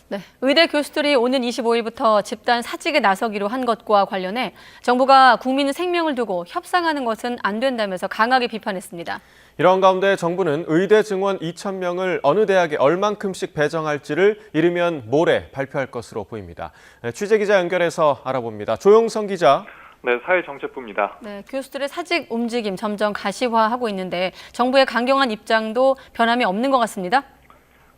네, 의대 교수들이 오는 25일부터 집단 사직에 나서기로 한 것과 관련해 정부가 국민 생명을 두고 협상하는 것은 안 된다면서 강하게 비판했습니다. 이런 가운데 정부는 의대 증원 2,000명을 어느 대학에 얼만큼씩 배정할지를 이르면 모레 발표할 것으로 보입니다. 취재기자 연결해서 알아봅니다. 조용성 기자. 네, 사회정책부입니다. 네, 교수들의 사직 움직임 점점 가시화하고 있는데 정부의 강경한 입장도 변함이 없는 것 같습니다.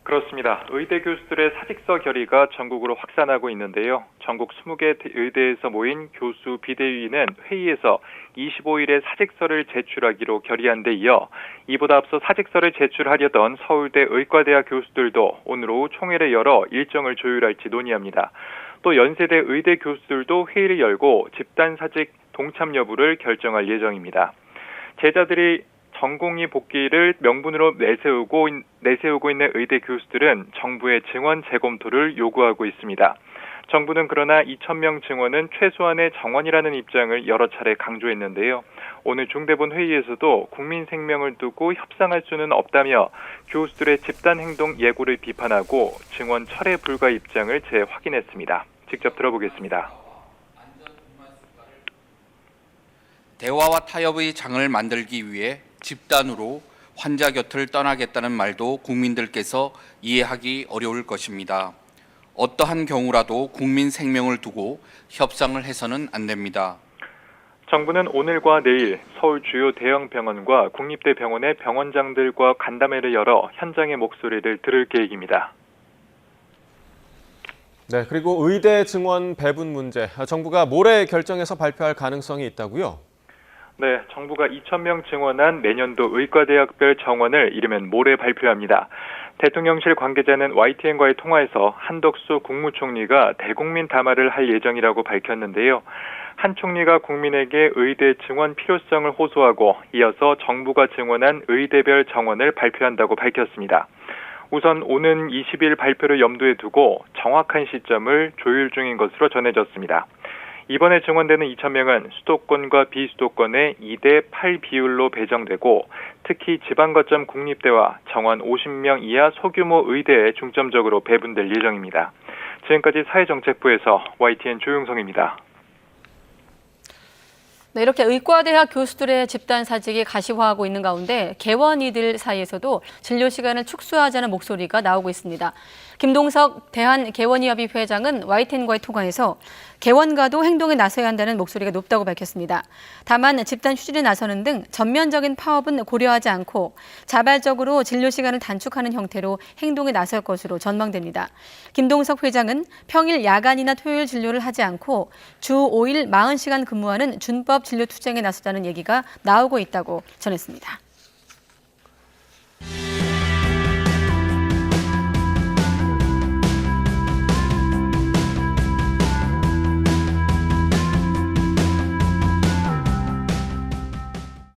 그렇습니다. 의대 교수들의 사직서 결의가 전국으로 확산하고 있는데요. 전국 20개 의대에서 모인 교수 비대위는 회의에서 25일에 사직서를 제출하기로 결의한 데 이어 이보다 앞서 사직서를 제출하려던 서울대 의과대학 교수들도 오늘 오후 총회를 열어 일정을 조율할지 논의합니다. 또 연세대 의대 교수들도 회의를 열고 집단 사직 동참 여부를 결정할 예정입니다. 제자들이 전공의 복귀를 명분으로 내세우고 있는 의대 교수들은 정부의 증원 재검토를 요구하고 있습니다. 정부는 그러나 2,000명 증원은 최소한의 정원이라는 입장을 여러 차례 강조했는데요. 오늘 중대본 회의에서도 국민 생명을 두고 협상할 수는 없다며 교수들의 집단 행동 예고를 비판하고 증원 철회 불가 입장을 재확인했습니다. 직접 들어보겠습니다. 대화와 타협의 장을 만들기 위해 집단으로 환자 곁을 떠나겠다는 말도 국민들께서 이해하기 어려울 것입니다. 어떠한 경우라도 국민 생명을 두고 협상을 해서는 안 됩니다. 정부는 오늘과 내일 서울 주요 대형 병원과 국립대 병원의 병원장들과 간담회를 열어 현장의 목소리를 들을 계획입니다. 네, 그리고 의대 증원 배분 문제, 정부가 모레 결정해서 발표할 가능성이 있다고요? 네, 정부가 2,000명 증원한 내년도 의과대학별 정원을 이르면 모레 발표합니다. 대통령실 관계자는 YTN과의 통화에서 한덕수 국무총리가 대국민 담화를 할 예정이라고 밝혔는데요. 한 총리가 국민에게 의대 증원 필요성을 호소하고 이어서 정부가 증원한 의대별 정원을 발표한다고 밝혔습니다. 우선 오는 20일 발표를 염두에 두고 정확한 시점을 조율 중인 것으로 전해졌습니다. 이번에 증원되는 2,000명은 수도권과 비수도권의 2대 8 비율로 배정되고 특히 지방거점 국립대와 정원 50명 이하 소규모 의대에 중점적으로 배분될 예정입니다. 지금까지 사회정책부에서 YTN 조용성입니다. 네, 이렇게 의과대학 교수들의 집단 사직이 가시화하고 있는 가운데 개원이들 사이에서도 진료 시간을 축소하자는 목소리가 나오고 있습니다. 김동석 대한개원의협의 회장은 YTN과의 통화에서 개원가도 행동에 나서야 한다는 목소리가 높다고 밝혔습니다. 다만 집단 휴진에 나서는 등 전면적인 파업은 고려하지 않고 자발적으로 진료 시간을 단축하는 형태로 행동에 나설 것으로 전망됩니다. 김동석 회장은 평일 야간이나 토요일 진료를 하지 않고 주 5일 40시간 근무하는 준법 진료 투쟁에 나서자는 얘기가 나오고 있다고 전했습니다.